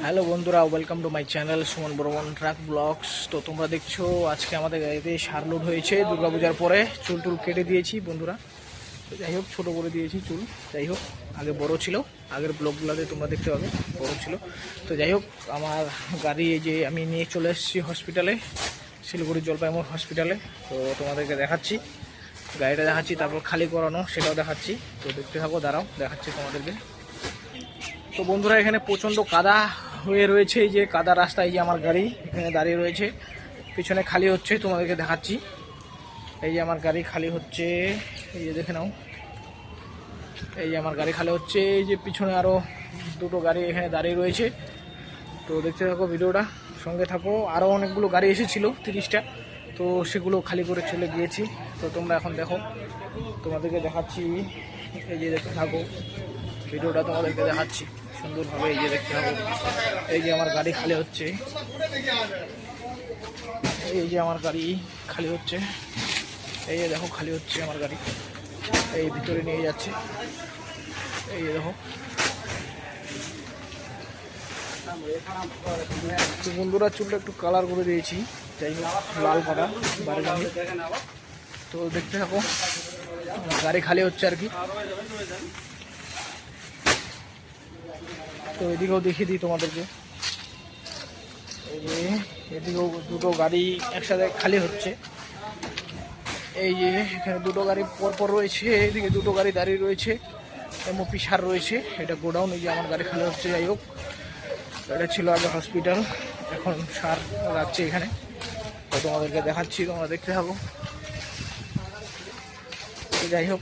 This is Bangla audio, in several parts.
হ্যালো বন্ধুরা, welcome to my channel Suman Barman truck blogs. তো তোমরা দেখছো আজকে আমাদের গাড়িতে সার লোড হয়েছে। দুর্গাপূজার পরে চুল কেটে দিয়েছি বন্ধুরা। তো যাই হোক, ছোটো করে দিয়েছি চুল। যাই হোক, আগে বড় ছিল, আগের ব্লগগুলোতে তোমরা দেখতে পাবে বড় ছিল। তো যাই হোক, আমার গাড়ি এই যে আমি নিয়ে চলে এসেছি হসপিটালে, শিলিগুড়ি জলপাইমুড় হসপিটালে। তো তোমাদেরকে দেখাচ্ছি, গাড়িটা দেখাচ্ছি, তারপর খালি করানো সেটাও দেখাচ্ছি। তো দেখতে থাকো, দাঁড়াও দেখাচ্ছি তোমাদেরকে। তো বন্ধুরা, এখানে প্রচণ্ড কাদা হয়ে রয়েছে। এই যে কাদা রাস্তা, এই যে আমার গাড়ি এখানে দাঁড়িয়ে রয়েছে, পিছনে খালি হচ্ছে, তোমাদেরকে দেখাচ্ছি। এই যে আমার গাড়ি খালি হচ্ছে, এই যে দেখে নাও, এই যে আমার গাড়ি খালি হচ্ছে। এই যে পিছনে আরও দুটো গাড়ি এখানে দাঁড়িয়ে রয়েছে। তো দেখতে থাকো ভিডিওটা, সঙ্গে থাকো। আরও অনেকগুলো গাড়ি এসেছিলো, 30টা, তো সেগুলো খালি করে চলে গিয়েছি। তো তোমরা এখন দেখো, তোমাদেরকে দেখাচ্ছি। এই যে দেখতে থাকো ভিডিওটা, তোমাদেরকে দেখাচ্ছি সুন্দরভাবে। এই যে দেখতে হবে, এই যে আমার গাড়ি খালি হচ্ছে, এই যে আমার গাড়ি খালি হচ্ছে, এই যে দেখো খালি হচ্ছে আমার গাড়ি, এই ভিতরে নিয়ে যাচ্ছে, এই যে দেখো। তো বন্ধুরা, চুলটা একটু কালার করে দিয়েছি, যাই হোক লাল পাতা বাড়ি গাড়ি। তো দেখতে থাকো, গাড়ি খালি হচ্ছে আর কি। তো এদিকেও দেখিয়ে দিই তোমাদেরকে, এই যে এদিকেও দুটো গাড়ি একসাথে খালি হচ্ছে। এই যে এখানে দুটো গাড়ি পরপর রয়েছে, এদিকে দুটো গাড়ি দাঁড়িয়ে রয়েছে, এমওপি সার রয়েছে, এটা গোডাউন। এই যে আমার গাড়ি খালি হচ্ছে। যাই হোক, এটা ছিল আগে হসপিটাল, এখন সার রাখছে এখানে। তো তোমাদেরকে দেখাচ্ছি, তোমরা দেখতে থাকো। যাই হোক,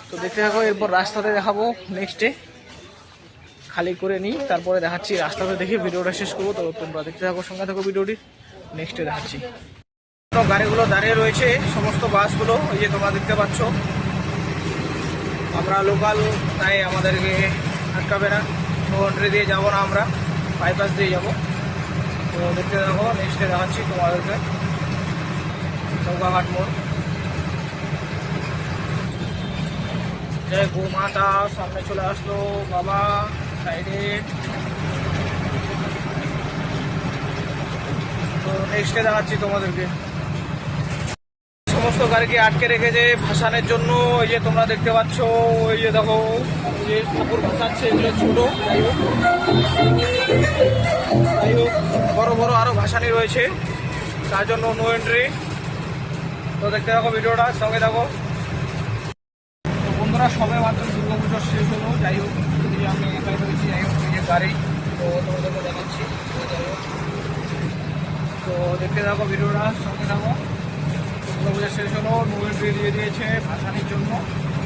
তো দেখতে থাকো, এরপর রাস্তাতে দেখাবো নেক্সটে, খালি করে নিই তারপরে দেখাচ্ছি। রাস্তাতে দেখে ভিডিওটা শেষ করবো। তো তোমরা দেখতে থাকো, সঙ্গে থাকো ভিডিওটি, নেক্সটে দেখাচ্ছি। গাড়িগুলো দাঁড়িয়ে রয়েছে, সমস্ত বাসগুলো, এই যে তোমরা দেখতে পাচ্ছ। আমরা লোকাল, তাই আমাদেরকে আটকাবে না, নো এন্ট্রি দিয়ে যাবো না, আমরা বাইপাস দিয়ে যাবো। তো দেখতে থাকো, নেক্সটে দেখাচ্ছি তোমাদেরকে। চৌকাঘাট মোড়, জয় গো মাতা, সামনে চলে আসলো বাবা সাইডে। তো নেক্সটে দেখাচ্ছি তোমাদেরকে। সমস্ত গাড়িকে আটকে রেখেছে ভাসানের জন্য। এই যে তোমরা দেখতে পাচ্ছ, ওই যে দেখো, ওই যে ঠাকুর ভাসাচ্ছে, এগুলো ছোটো। যাই হোক, বড় বড় আরও ভাসানি রয়েছে, তার জন্য নো এন্ট্রি। তো দেখতে থাকো ভিডিওটা, সঙ্গে থাকো। তো বন্ধুরা, সবে মাত্র দুর্গাপুজো শেষ হলো। যাই হোক, আমি একাই রয়েছি। যাই হোক, এই যে গাড়ি, তো তোমাদেরকে দেখাচ্ছি। যাই হোক, তো দেখতে থাকো ভিডিওটা, সঙ্গে থাকো। দুর্গাপূজা শেষ হলো, নো এন্ট্রি দিয়ে দিয়েছে ভাসানির জন্য,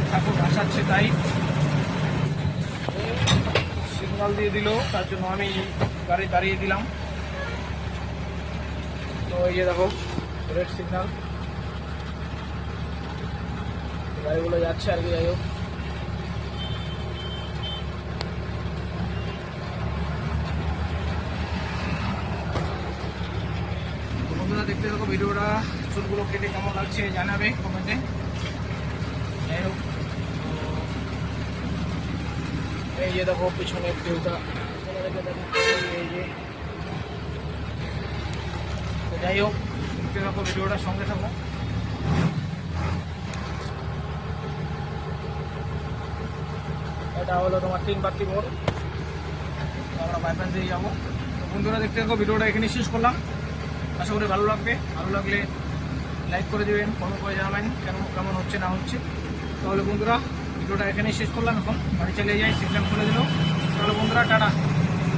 ঠাকুর ভাসাচ্ছে তাই। সিগন্যাল দিয়ে দিল, তার জন্য আমি গাড়ি দাঁড়িয়ে দিলাম। তো এই যে দেখো, রেড সিগন্যাল, গাড়িগুলো যাচ্ছে আর কি। যাই হোক, বন্ধুরা দেখতে থাকো ভিডিওটা। চুলগুলো কেটে কেমন লাগছে জানাবে কমেন্টে। যাই হোক, এই যে দেখো পিছনের ভিউটা, এই যে। যাই হোক, দেখতে থাকো ভিডিওটা, সঙ্গে থাকো। এটা হলো তোমার 3 বাতি মোড়, আমরা বাইপাস দিয়ে যাবো। তো বন্ধুরা দেখতে থাকো ভিডিওটা, এখানে শেষ করলাম। আশা করি ভালো লাগবে, ভালো লাগলে লাইক করে দেবেন, কমেন্ট করে জানাবেন কেমন হচ্ছে না হচ্ছে। তাহলে বন্ধুরা, ভিডিওটা এখানেই শেষ করলাম। এখন বাড়ি চলে যাই, সিগন্যাল খুলে দিল। তাহলে বন্ধুরা, টাটা।